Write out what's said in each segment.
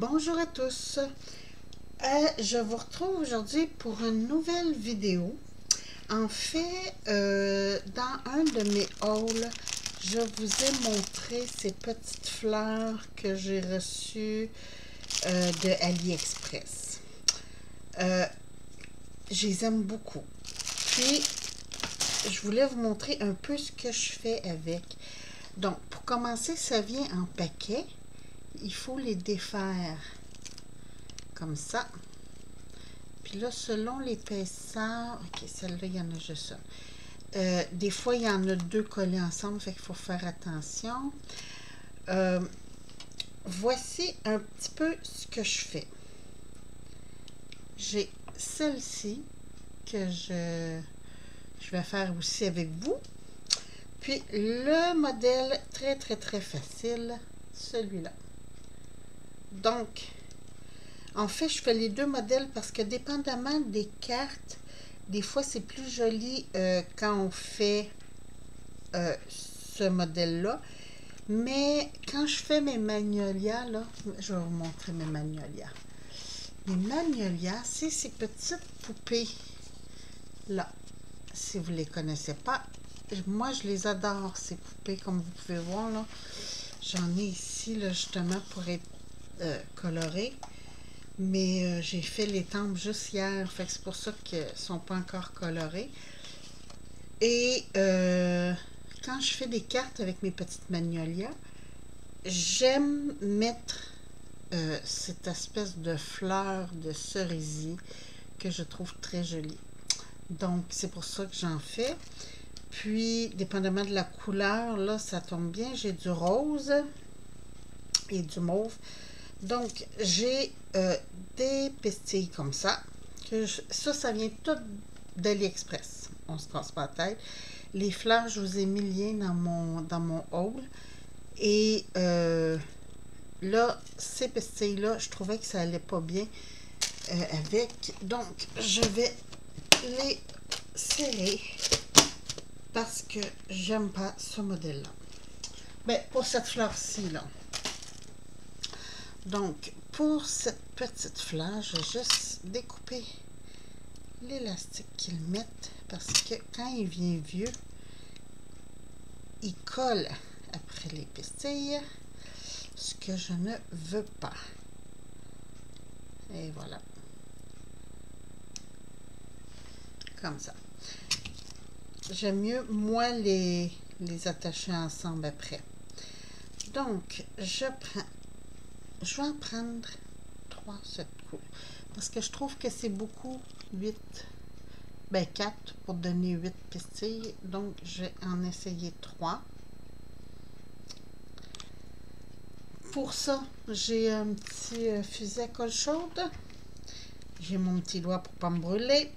Bonjour à tous, je vous retrouve aujourd'hui pour une nouvelle vidéo. En fait, dans un de mes hauls, je vous ai montré ces petites fleurs que j'ai reçues de AliExpress. Je les aime beaucoup. Puis, je voulais vous montrer un peu ce que je fais avec. Donc, pour commencer, ça vient en paquet. Il faut les défaire comme ça. Puis là, selon l'épaisseur, ok, celle-là, il y en a juste ça. Des fois, il y en a deux collés ensemble, fait qu'il faut faire attention. Voici un petit peu ce que je fais. J'ai celle-ci que je vais faire aussi avec vous. Puis le modèle très facile, celui-là. Donc, en fait, je fais les deux modèles parce que dépendamment des cartes, des fois c'est plus joli quand on fait ce modèle-là. Mais quand je fais mes magnolias, là, je vais vous montrer mes magnolias. Les magnolias, c'est ces petites poupées-là. Si vous ne les connaissez pas, moi je les adore, ces poupées, comme vous pouvez voir, là. J'en ai ici, là, justement, pour être colorées. Mais j'ai fait les tempes juste hier, fait que c'est pour ça qu'elles ne sont pas encore colorées. Et quand je fais des cartes avec mes petites magnolias, j'aime mettre cette espèce de fleur de cerisier que je trouve très jolie. Donc, c'est pour ça que j'en fais. Puis, dépendamment de la couleur, là, ça tombe bien. J'ai du rose et du mauve. Donc, j'ai des pistilles comme ça. Ça vient tout d'AliExpress. On se casse pas la tête. Les fleurs, je vous ai mis le lien dans mon haul. Et là, ces pistilles-là, je trouvais que ça allait pas bien avec. Donc, je vais les serrer parce que j'aime pas ce modèle-là. Ben, pour cette fleur-ci, là. Donc, pour cette petite fleur, je vais juste découper l'élastique qu'ils mettent parce que quand il vient vieux, il colle après les pistilles, ce que je ne veux pas. Et voilà. Comme ça. J'aime mieux, moi, les attacher ensemble après. Donc, je vais en prendre 3 cette couleur. Parce que je trouve que c'est beaucoup 8. Ben 4 pour donner 8 pistilles. Donc, je vais en essayer 3. Pour ça, j'ai un petit fusil à colle chaude. J'ai mon petit doigt pour ne pas me brûler.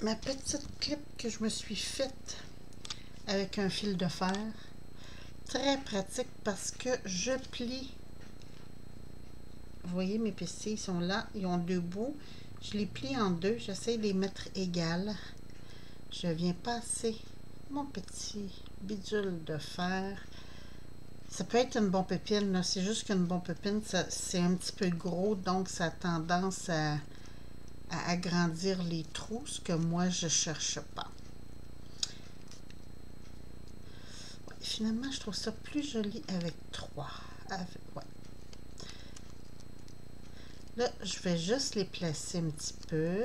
Ma petite clip que je me suis faite avec un fil de fer. Très pratique parce que je plie. Vous voyez, mes pistilles sont là. Ils ont 2 bouts. Je les plie en 2. J'essaie de les mettre égales. Je viens passer mon petit bidule de fer. Ça peut être une bonne pépine. C'est juste qu'une bonne pépine, c'est un petit peu gros. Donc, ça a tendance à agrandir les trous. Ce que moi, je ne cherche pas. Finalement, je trouve ça plus joli avec 3. Ouais. Là, je vais juste les placer un petit peu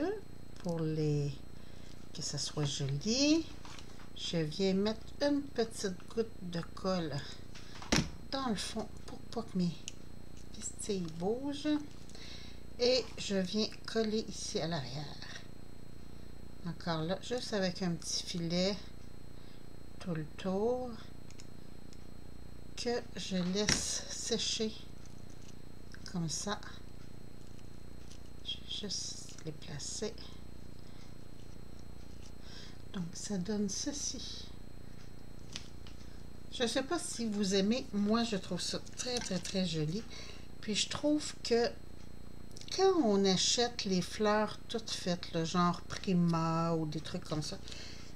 pour que ça soit joli. Je viens mettre une petite goutte de colle dans le fond pour pas que mes pistilles bougent. Et je viens coller ici à l'arrière. Encore là, juste avec un petit filet tout le tour que je laisse sécher comme ça. Je vais juste les placer. Donc, ça donne ceci. Je ne sais pas si vous aimez. Moi, je trouve ça très joli. Puis, je trouve que quand on achète les fleurs toutes faites, le genre Prima ou des trucs comme ça,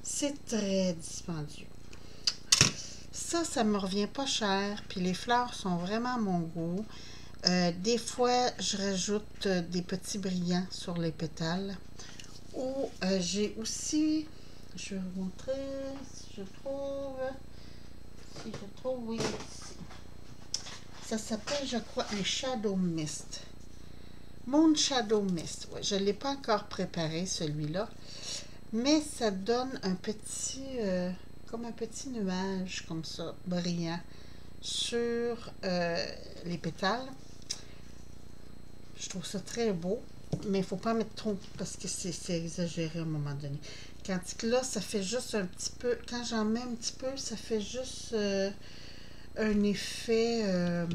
c'est très dispendieux. Ça me revient pas cher, puis les fleurs sont vraiment à mon goût. Des fois, je rajoute des petits brillants sur les pétales. Ou j'ai aussi, je vais vous montrer si je trouve, oui, ici. Ça s'appelle, je crois, un Shadow Mist. Moon Shadow Mist. Ouais, je ne l'ai pas encore préparé, celui-là. Mais ça donne un petit, comme un petit nuage, comme ça, brillant, sur les pétales. Je trouve ça très beau, mais il ne faut pas mettre trop, parce que c'est exagéré à un moment donné. Tandis que là, ça fait juste un petit peu, quand j'en mets un petit peu, ça fait juste un effet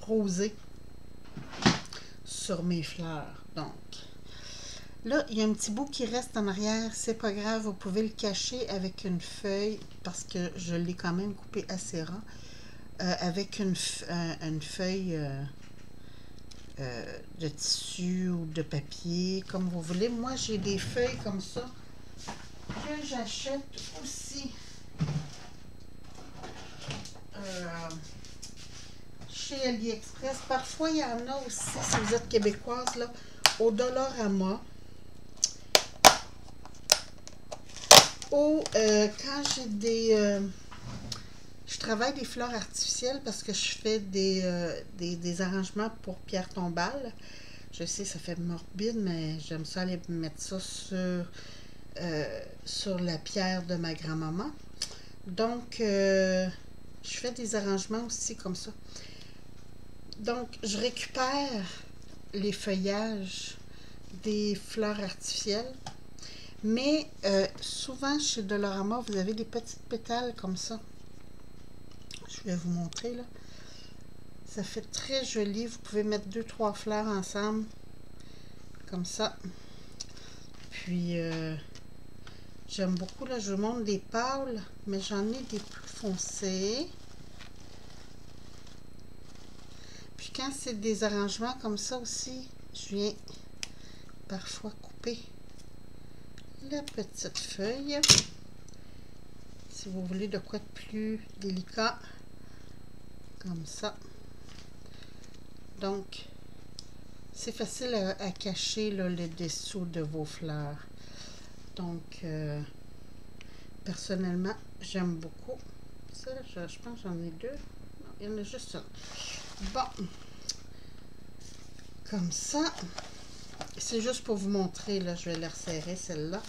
rosé sur mes fleurs. Donc, là, il y a un petit bout qui reste en arrière. C'est pas grave, vous pouvez le cacher avec une feuille, parce que je l'ai quand même coupé assez rond, avec une feuille de tissu ou de papier, comme vous voulez. Moi, j'ai des feuilles comme ça que j'achète aussi chez AliExpress. Parfois, il y en a aussi, si vous êtes québécoise, là, au Dollarama. Ou quand j'ai des... je travaille des fleurs artificielles parce que je fais des arrangements pour pierre tombale. Je sais, ça fait morbide, mais j'aime ça aller mettre ça sur la pierre de ma grand-maman. Donc, je fais des arrangements aussi comme ça. Donc, je récupère les feuillages des fleurs artificielles. Mais souvent, chez Dollarama, vous avez des petites pétales comme ça. Je vais vous montrer, là. Ça fait très joli. Vous pouvez mettre 2-3 fleurs ensemble, comme ça. Puis, j'aime beaucoup, là, je vous montre des pâles, mais j'en ai des plus foncés. Puis, quand c'est des arrangements comme ça aussi, je viens parfois couper la petite feuille. Si vous voulez de quoi de plus délicat, comme ça. Donc, c'est facile à cacher là, le dessous de vos fleurs. Donc, personnellement, j'aime beaucoup. Ça, je pense que j'en ai deux. Non, il y en a juste un. Bon, comme ça. C'est juste pour vous montrer, là, je vais la resserrer celle-là,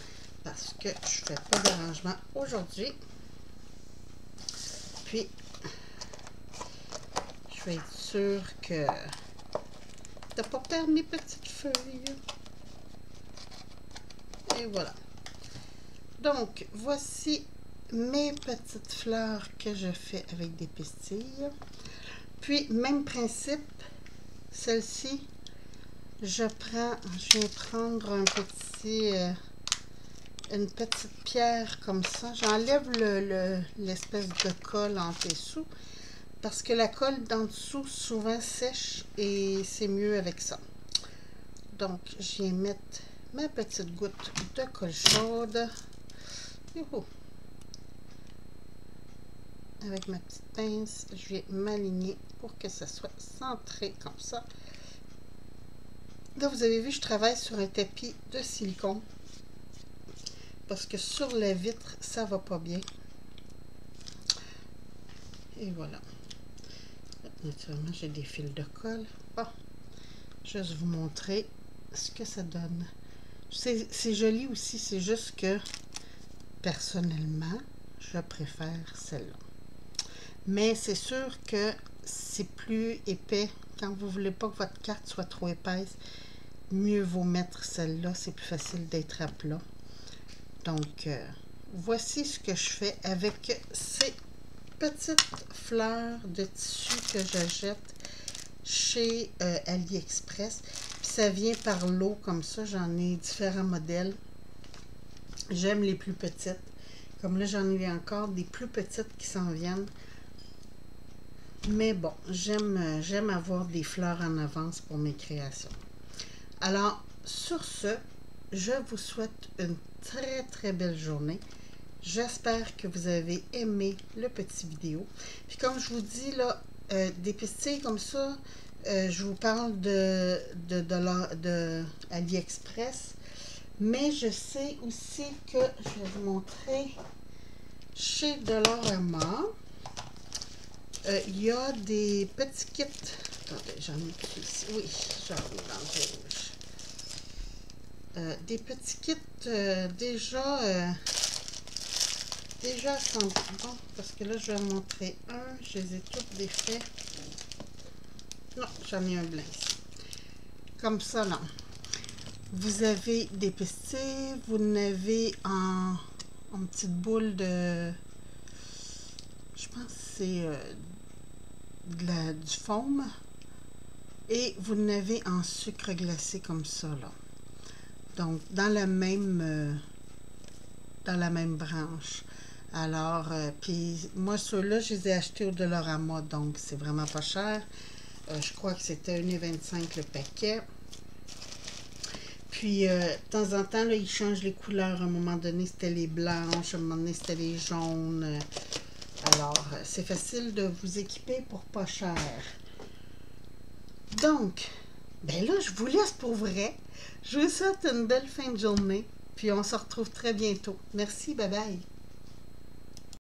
parce que je ne fais pas d'arrangement aujourd'hui. Puis, je vais être sûre que de ne pas perdre mes petites feuilles. Et voilà. Donc, voici mes petites fleurs que je fais avec des pistilles. Puis, même principe, celle-ci, je viens prendre un petit, une petite pierre comme ça. J'enlève l'espèce de colle en dessous, parce que la colle d'en dessous souvent sèche et c'est mieux avec ça. Donc, je viens mettre ma petite goutte de colle chaude. Youhou. Avec ma petite pince, je vais m'aligner pour que ça soit centré comme ça. Là, vous avez vu, je travaille sur un tapis de silicone parce que sur la vitre, ça va pas bien. Et voilà. Naturellement, j'ai des fils de colle. Bon, juste vous montrer ce que ça donne. C'est joli aussi, c'est juste que personnellement, je préfère celle-là. Mais c'est sûr que c'est plus épais. Quand vous ne voulez pas que votre carte soit trop épaisse, mieux vaut mettre celle-là. C'est plus facile d'être à plat. Donc, voici ce que je fais avec ces petites fleurs de tissu que j'achète chez AliExpress. Puis ça vient par lot comme ça. J'en ai différents modèles. J'aime les plus petites. Comme là, j'en ai encore des plus petites qui s'en viennent. Mais bon, j'aime avoir des fleurs en avance pour mes créations. Alors, sur ce, je vous souhaite une très, très belle journée. J'espère que vous avez aimé le petit vidéo. Puis comme je vous dis, là, des pistilles comme ça, je vous parle de AliExpress. Mais je sais aussi que, je vais vous montrer, chez Dollarama, il y a des petits kits. Attendez, j'en ai plus ici. Oui, j'en ai dans le rouge. Des petits kits déjà assemblés. Bon, parce que là, je vais vous montrer un. Je les ai tous défaits. Non, j'en ai un blanc ici. Comme ça, là. Vous avez des pistilles. Vous en avez en petite boule de... Je pense que c'est du foam. Et vous en avez en sucre glacé comme ça, là. Donc, dans la même branche. Alors, puis moi, ceux-là, je les ai achetés au Dollarama, donc c'est vraiment pas cher. Je crois que c'était 1,25 le paquet. Puis, de temps en temps, là, ils changent les couleurs. À un moment donné, c'était les blanches. À un moment donné, c'était les jaunes. Alors, c'est facile de vous équiper pour pas cher. Donc, ben là, je vous laisse pour vrai. Je vous souhaite une belle fin de journée. Puis, on se retrouve très bientôt. Merci, bye bye.